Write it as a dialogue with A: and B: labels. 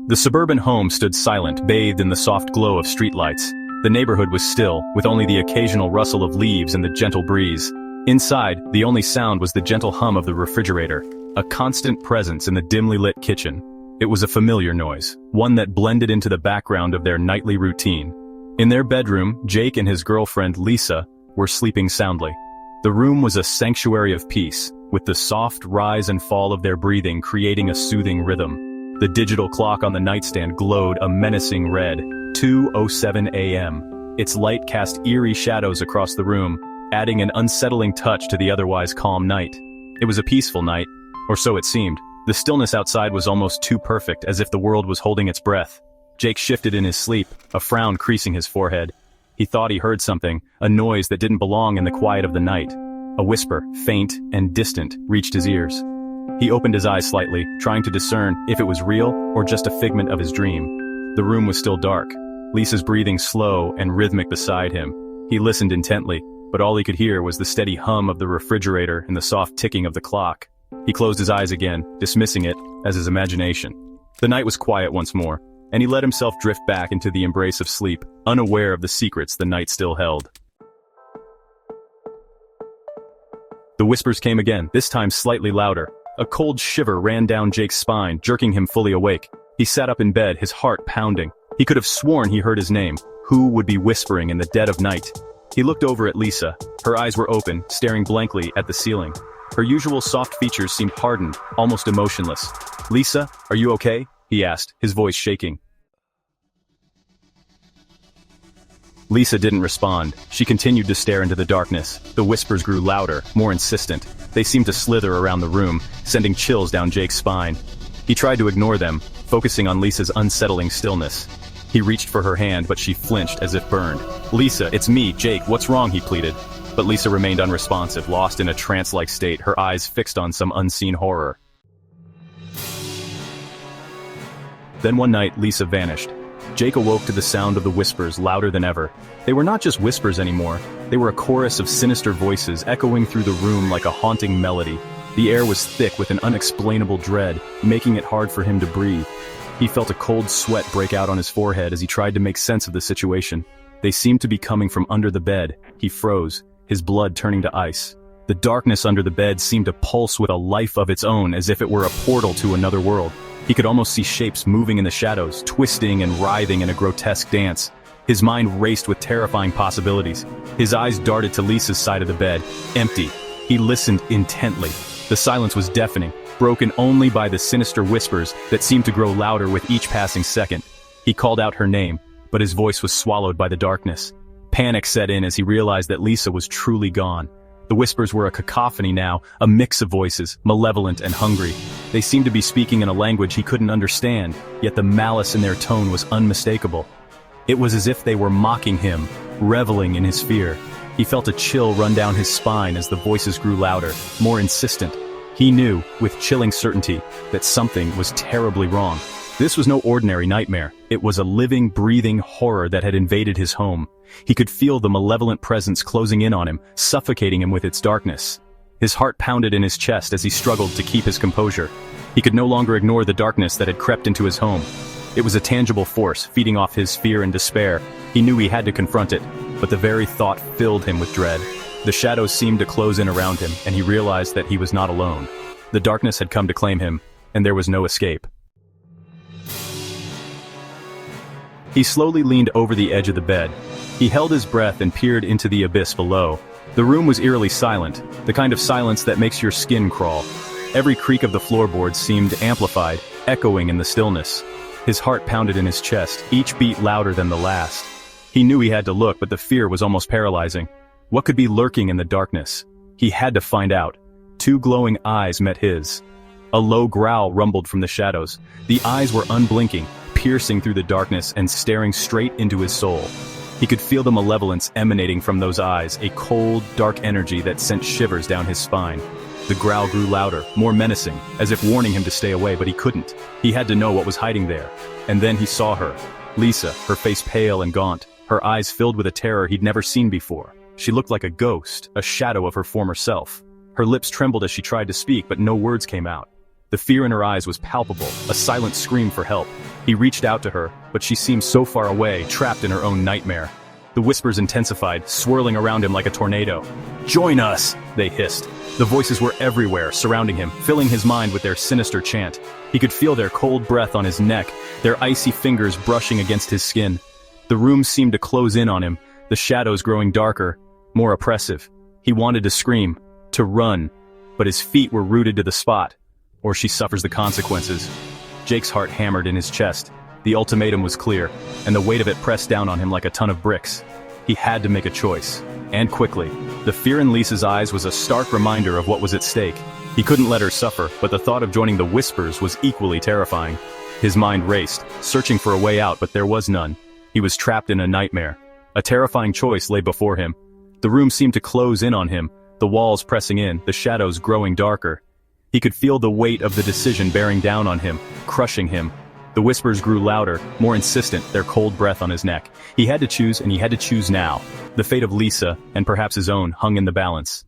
A: The suburban home stood silent, bathed in the soft glow of streetlights. The neighborhood was still, with only the occasional rustle of leaves and the gentle breeze. Inside, the only sound was the gentle hum of the refrigerator, a constant presence in the dimly lit kitchen. It was a familiar noise, one that blended into the background of their nightly routine. In their bedroom, Jake and his girlfriend, Lisa, were sleeping soundly. The room was a sanctuary of peace, with the soft rise and fall of their breathing creating a soothing rhythm. The digital clock on the nightstand glowed a menacing red, 2:07 a.m. Its light cast eerie shadows across the room, adding an unsettling touch to the otherwise calm night. It was a peaceful night, or so it seemed. The stillness outside was almost too perfect, as if the world was holding its breath. Jake shifted in his sleep, a frown creasing his forehead. He thought he heard something, a noise that didn't belong in the quiet of the night. A whisper, faint and distant, reached his ears. He opened his eyes slightly, trying to discern if it was real or just a figment of his dream. The room was still dark, Lisa's breathing slow and rhythmic beside him. He listened intently, but all he could hear was the steady hum of the refrigerator and the soft ticking of the clock. He closed his eyes again, dismissing it as his imagination. The night was quiet once more, and he let himself drift back into the embrace of sleep, unaware of the secrets the night still held. The whispers came again, this time slightly louder. A cold shiver ran down Jake's spine, jerking him fully awake. He sat up in bed, his heart pounding. He could have sworn he heard his name. Who would be whispering in the dead of night? He looked over at Lisa. Her eyes were open, staring blankly at the ceiling. Her usual soft features seemed hardened, almost emotionless. "Lisa, are you okay?" he asked, his voice shaking. Lisa didn't respond. She continued to stare into the darkness. The whispers grew louder, more insistent. They seemed to slither around the room, sending chills down Jake's spine. He tried to ignore them, focusing on Lisa's unsettling stillness. He reached for her hand, but she flinched as if burned. "Lisa, it's me, Jake, what's wrong?" he pleaded. But Lisa remained unresponsive, lost in a trance-like state, her eyes fixed on some unseen horror. Then one night, Lisa vanished. Jake awoke to the sound of the whispers, louder than ever. They were not just whispers anymore. They were a chorus of sinister voices echoing through the room like a haunting melody. The air was thick with an unexplainable dread, making it hard for him to breathe. He felt a cold sweat break out on his forehead as he tried to make sense of the situation. They seemed to be coming from under the bed. He froze, his blood turning to ice. The darkness under the bed seemed to pulse with a life of its own, as if it were a portal to another world. He could almost see shapes moving in the shadows, twisting and writhing in a grotesque dance. His mind raced with terrifying possibilities. His eyes darted to Lisa's side of the bed, empty. He listened intently. The silence was deafening, broken only by the sinister whispers that seemed to grow louder with each passing second. He called out her name, but his voice was swallowed by the darkness. Panic set in as he realized that Lisa was truly gone. The whispers were a cacophony now, a mix of voices, malevolent and hungry. They seemed to be speaking in a language he couldn't understand, yet the malice in their tone was unmistakable. It was as if they were mocking him, reveling in his fear. He felt a chill run down his spine as the voices grew louder, more insistent. He knew, with chilling certainty, that something was terribly wrong. This was no ordinary nightmare. It was a living, breathing horror that had invaded his home. He could feel the malevolent presence closing in on him, suffocating him with its darkness. His heart pounded in his chest as he struggled to keep his composure. He could no longer ignore the darkness that had crept into his home. It was a tangible force, feeding off his fear and despair. He knew he had to confront it, but the very thought filled him with dread. The shadows seemed to close in around him, and he realized that he was not alone. The darkness had come to claim him, and there was no escape. He slowly leaned over the edge of the bed. He held his breath and peered into the abyss below. The room was eerily silent, the kind of silence that makes your skin crawl. Every creak of the floorboards seemed amplified, echoing in the stillness. His heart pounded in his chest, each beat louder than the last. He knew he had to look, but the fear was almost paralyzing. What could be lurking in the darkness? He had to find out. Two glowing eyes met his. A low growl rumbled from the shadows. The eyes were unblinking, piercing through the darkness and staring straight into his soul. He could feel the malevolence emanating from those eyes, a cold, dark energy that sent shivers down his spine. The growl grew louder, more menacing, as if warning him to stay away, but he couldn't. He had to know what was hiding there. And then he saw her. Lisa, her face pale and gaunt, her eyes filled with a terror he'd never seen before. She looked like a ghost, a shadow of her former self. Her lips trembled as she tried to speak, but no words came out. The fear in her eyes was palpable, a silent scream for help. He reached out to her, but she seemed so far away, trapped in her own nightmare. The whispers intensified, swirling around him like a tornado. "Join us!" they hissed. The voices were everywhere, surrounding him, filling his mind with their sinister chant. He could feel their cold breath on his neck, their icy fingers brushing against his skin. The room seemed to close in on him, the shadows growing darker, more oppressive. He wanted to scream, to run, but his feet were rooted to the spot, or she suffers the consequences. Jake's heart hammered in his chest. The ultimatum was clear, and the weight of it pressed down on him like a ton of bricks. He had to make a choice, and quickly. The fear in Lisa's eyes was a stark reminder of what was at stake. He couldn't let her suffer, but the thought of joining the Whispers was equally terrifying. His mind raced, searching for a way out, but there was none. He was trapped in a nightmare. A terrifying choice lay before him. The room seemed to close in on him, the walls pressing in, the shadows growing darker. He could feel the weight of the decision bearing down on him, crushing him. The whispers grew louder, more insistent, their cold breath on his neck. He had to choose, and he had to choose now. The fate of Lisa, and perhaps his own, hung in the balance.